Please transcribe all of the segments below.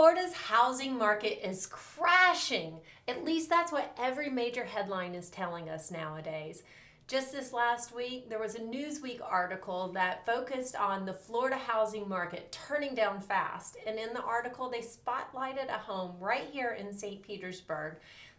Florida's housing market is crashing. At least that's what every major headline is telling us nowadays. Just this last week, there was a Newsweek article that focused on the Florida housing market turning down fast. And in the article, they spotlighted a home right here in St. Petersburg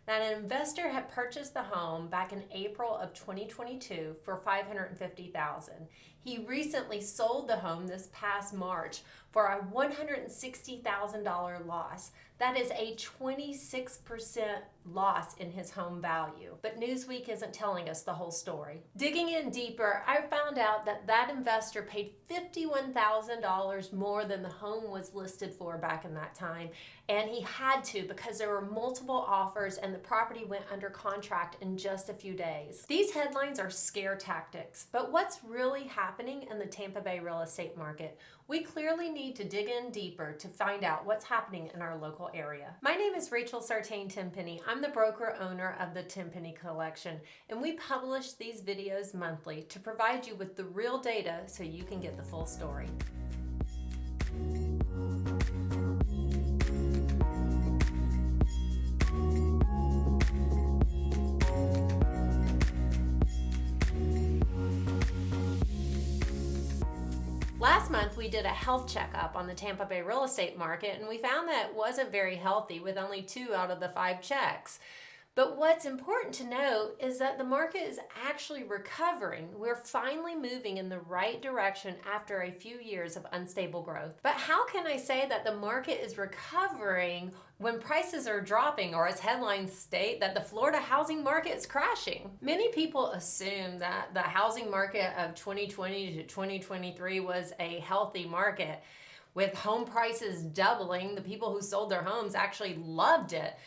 that an investor had purchased the home back in April of 2022 for $550,000. He recently sold the home this past March for a $160,000 loss. That is a 26% loss in his home value. But Newsweek isn't telling us the whole story. Digging in deeper, I found out that that investor paid $51,000 more than the home was listed for back in that time. And he had to because there were multiple offers and the property went under contract in just a few days. These headlines are scare tactics, but what's really happening in the Tampa Bay real estate market? We clearly need to dig in deeper to find out what's happening in our local area. My name is Rachel Sartain Tenpenny. I'm the broker owner of the Tenpenny Collection, and we publish these videos monthly to provide you with the real data so you can get the full story. Last month, we did a health checkup on the Tampa Bay real estate market, and we found that it wasn't very healthy with only 2 out of the 5 checks. But what's important to note is that the market is actually recovering. We're finally moving in the right direction after a few years of unstable growth. But how can I say that the market is recovering when prices are dropping, or as headlines state, that the Florida housing market is crashing? Many people assume that the housing market of 2020 to 2023 was a healthy market. With home prices doubling, the people who sold their homes actually loved it.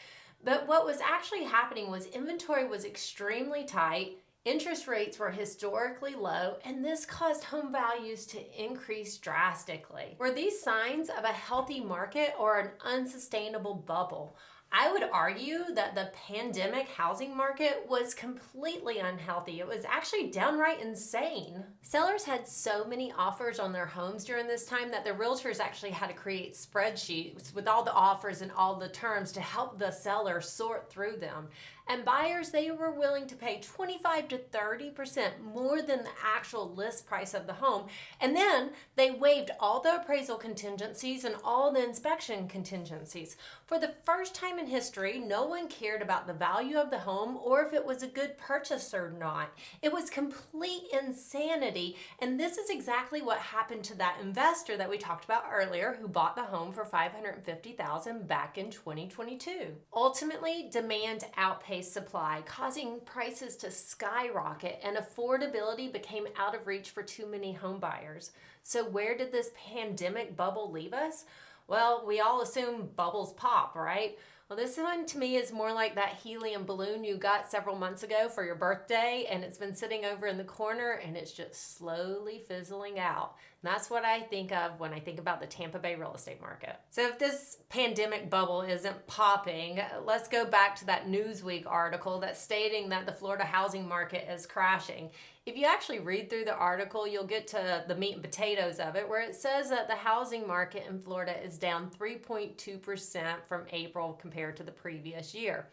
But what was actually happening was inventory was extremely tight, interest rates were historically low, and this caused home values to increase drastically. Were these signs of a healthy market or an unsustainable bubble? I would argue that the pandemic housing market was completely unhealthy. It was actually downright insane. Sellers had so many offers on their homes during this time that the realtors actually had to create spreadsheets with all the offers and all the terms to help the seller sort through them. And buyers, they were willing to pay 25 to 30% more than the actual list price of the home. And then they waived all the appraisal contingencies and all the inspection contingencies. For the first time in history, no one cared about the value of the home or if it was a good purchase or not. It was complete insanity. And this is exactly what happened to that investor that we talked about earlier who bought the home for $550,000 back in 2022. Ultimately, demand outpaced supply, causing prices to skyrocket, and affordability became out of reach for too many home buyers. So where did this pandemic bubble leave us? Well, we all assume bubbles pop, right? Well, this one to me is more like that helium balloon you got several months ago for your birthday, and it's been sitting over in the corner and it's just slowly fizzling out. And that's what I think of when I think about the Tampa Bay real estate market. So if this pandemic bubble isn't popping, let's go back to that Newsweek article that's stating that the Florida housing market is crashing. If you actually read through the article, you'll get to the meat and potatoes of it, where it says that the housing market in Florida is down 3.2% from April compared to the previous year.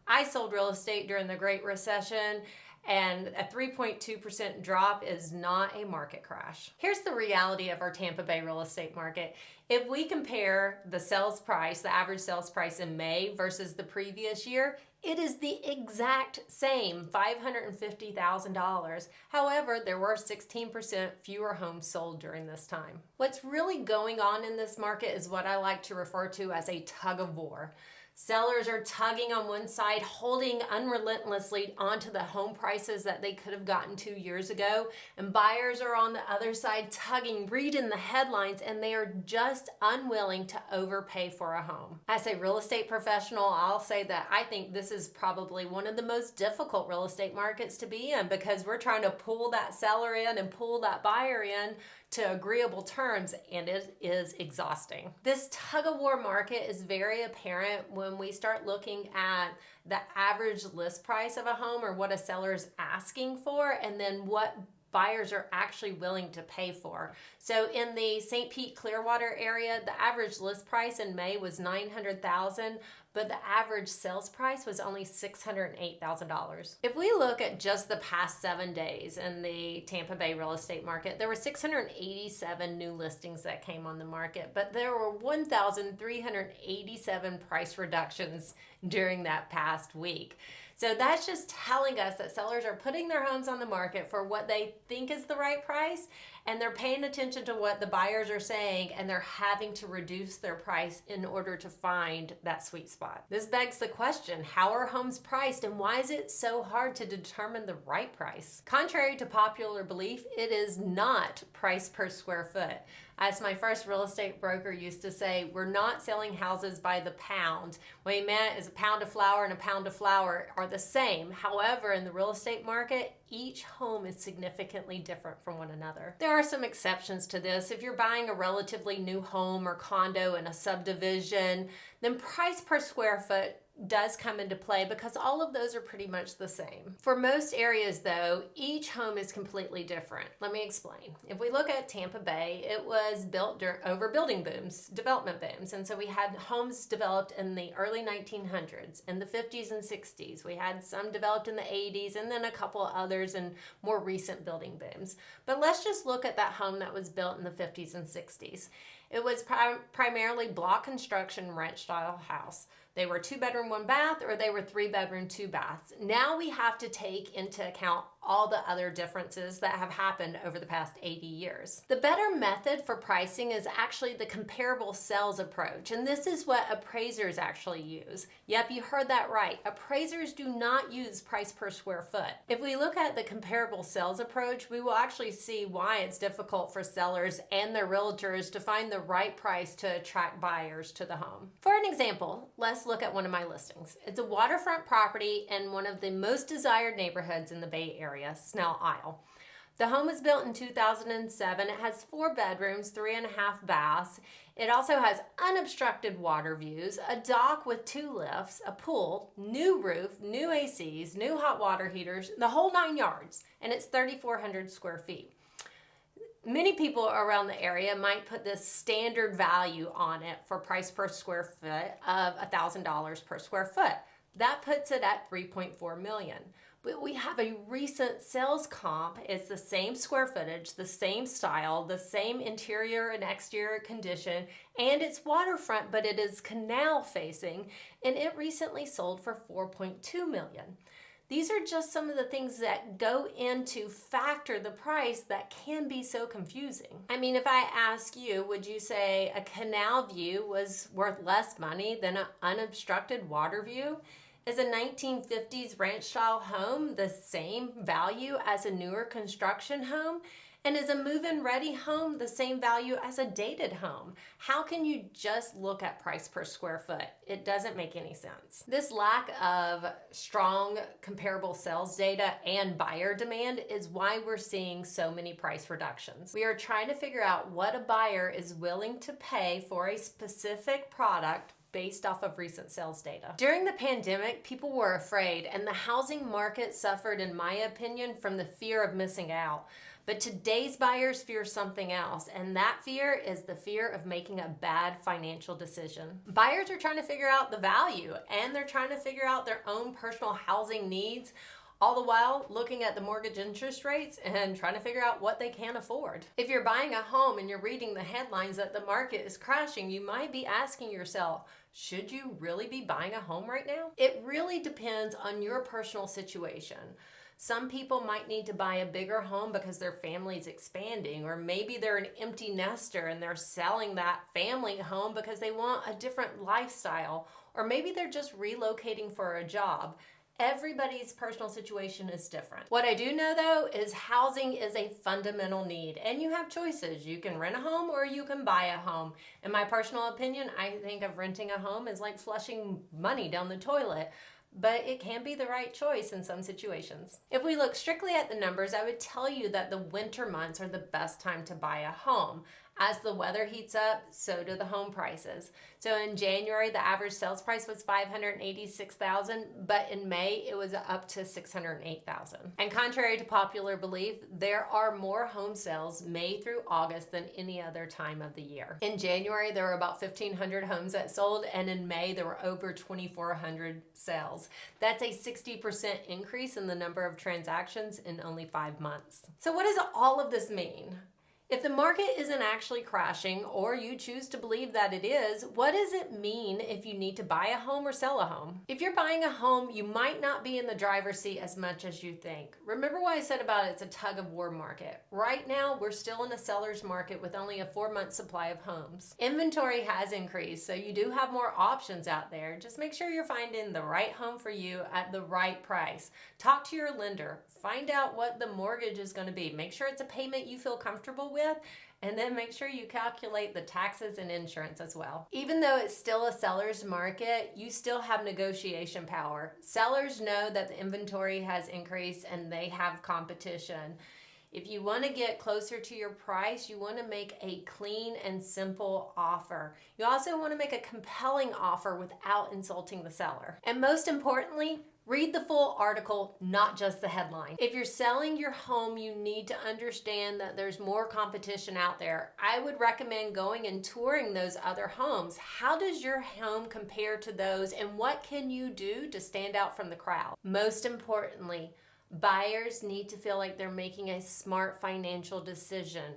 I sold real estate during the Great Recession, and a 3.2% drop is not a market crash. Here's the reality of our Tampa Bay real estate market. If we compare the sales price, the average sales price in May versus the previous year, it is the exact same, $550,000. However, there were 16% fewer homes sold during this time. What's really going on in this market is what I like to refer to as a tug-of-war. Sellers are tugging on one side, holding unrelentlessly onto the home prices that they could have gotten 2 years ago, and buyers are on the other side tugging, reading the headlines, and they are just unwilling to overpay for a home. As a real estate professional, I'll say that I think this is probably one of the most difficult real estate markets to be in, because we're trying to pull that seller in and pull that buyer in to agreeable terms, and it is exhausting. This tug-of-war market is very apparent when we start looking at the average list price of a home, or what a seller is asking for, and then what buyers are actually willing to pay for. So in the St. Pete Clearwater area, the average list price in May was $900,000, but the average sales price was only $608,000. If we look at just the past 7 days in the Tampa Bay real estate market, there were 687 new listings that came on the market, but there were 1,387 price reductions during that past week. So that's just telling us that sellers are putting their homes on the market for what they think is the right price, and they're paying attention to what the buyers are saying, and they're having to reduce their price in order to find that sweet spot. This begs the question, how are homes priced, and why is it so hard to determine the right price? Contrary to popular belief, it is not price per square foot. As my first real estate broker used to say, we're not selling houses by the pound. What he meant is a pound of flour and a pound of flour are the same. However, in the real estate market, each home is significantly different from one another. There are some exceptions to this. If you're buying a relatively new home or condo in a subdivision, then price per square foot does come into play because all of those are pretty much the same. For most areas though, each home is completely different. Let me explain. If we look at Tampa Bay, it was built over building booms, development booms. And so we had homes developed in the early 1900s, in the 50s and 60s. We had some developed in the 80s and then a couple others in more recent building booms. But let's just look at that home that was built in the 50s and 60s. It was primarily block construction ranch style house. They were 2-bedroom, 1 bath, or they were 3-bedroom, 2 baths. Now we have to take into account all the other differences that have happened over the past 80 years. The better method for pricing is actually the comparable sales approach, and this is what appraisers actually use. Yep, you heard that right. Appraisers do not use price per square foot. If we look at the comparable sales approach, we will actually see why it's difficult for sellers and their realtors to find the right price to attract buyers to the home. For an example, let's look at one of my listings. It's a waterfront property in one of the most desired neighborhoods in the Bay Area, Snell Isle. The home was built in 2007. It has 4 bedrooms, 3.5 baths. It also has unobstructed water views, a dock with 2 lifts, a pool, new roof, new ACs, new hot water heaters, the whole 9 yards, and it's 3,400 square feet. Many people around the area might put this standard value on it for price per square foot of $1,000 per square foot. That puts it at $3.4 million. But we have a recent sales comp. It's the same square footage, the same style, the same interior and exterior condition, and it's waterfront, but it is canal facing, and it recently sold for $4.2 million. These are just some of the things that go into factor the price that can be so confusing. I mean, if I ask you, would you say a canal view was worth less money than an unobstructed water view? Is a 1950s ranch style home the same value as a newer construction home? And is a move-in ready home the same value as a dated home? How can you just look at price per square foot? It doesn't make any sense. This lack of strong comparable sales data and buyer demand is why we're seeing so many price reductions. We are trying to figure out what a buyer is willing to pay for a specific product based off of recent sales data. During the pandemic, people were afraid, and the housing market suffered, in my opinion, from the fear of missing out. But today's buyers fear something else, and that fear is the fear of making a bad financial decision. Buyers are trying to figure out the value, and they're trying to figure out their own personal housing needs, all the while looking at the mortgage interest rates and trying to figure out what they can afford. If you're buying a home and you're reading the headlines that the market is crashing, you might be asking yourself, should you really be buying a home right now? It really depends on your personal situation. Some people might need to buy a bigger home because their family is expanding, or maybe they're an empty nester and they're selling that family home because they want a different lifestyle, or maybe they're just relocating for a job. Everybody's personal situation is different. What I do know though is housing is a fundamental need, and you have choices. You can rent a home or you can buy a home. In my personal opinion, I think of renting a home is like flushing money down the toilet, but it can be the right choice in some situations. If we look strictly at the numbers, I would tell you that the winter months are the best time to buy a home. As the weather heats up, so do the home prices. So in January, the average sales price was $586,000, but in May, it was up to $608,000. And contrary to popular belief, there are more home sales May through August than any other time of the year. In January, there were about 1,500 homes that sold, and in May, there were over 2,400 sales. That's a 60% increase in the number of transactions in only 5 months. So what does all of this mean? If the market isn't actually crashing, or you choose to believe that it is, what does it mean if you need to buy a home or sell a home? If you're buying a home, you might not be in the driver's seat as much as you think. Remember what I said about it's a tug-of-war market. Right now, we're still in a seller's market with only a 4-month supply of homes. Inventory has increased, so you do have more options out there. Just make sure you're finding the right home for you at the right price. Talk to your lender. Find out what the mortgage is going to be. Make sure it's a payment you feel comfortable with, and then make sure you calculate the taxes and insurance as well. Even though it's still a seller's market, you still have negotiation power. Sellers know that the inventory has increased and they have competition. If you want to get closer to your price, you want to make a clean and simple offer. You also want to make a compelling offer without insulting the seller. And most importantly, read the full article, not just the headline. If you're selling your home, you need to understand that there's more competition out there. I would recommend going and touring those other homes. How does your home compare to those, and what can you do to stand out from the crowd? Most importantly, buyers need to feel like they're making a smart financial decision.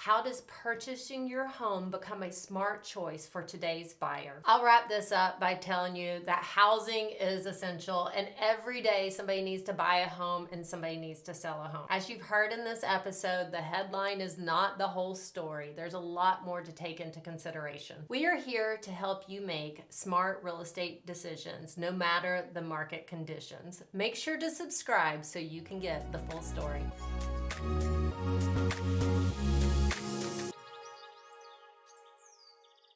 How does purchasing your home become a smart choice for today's buyer? I'll wrap this up by telling you that housing is essential, and every day somebody needs to buy a home and somebody needs to sell a home. As you've heard in this episode, the headline is not the whole story. There's a lot more to take into consideration. We are here to help you make smart real estate decisions, no matter the market conditions. Make sure to subscribe so you can get the full story.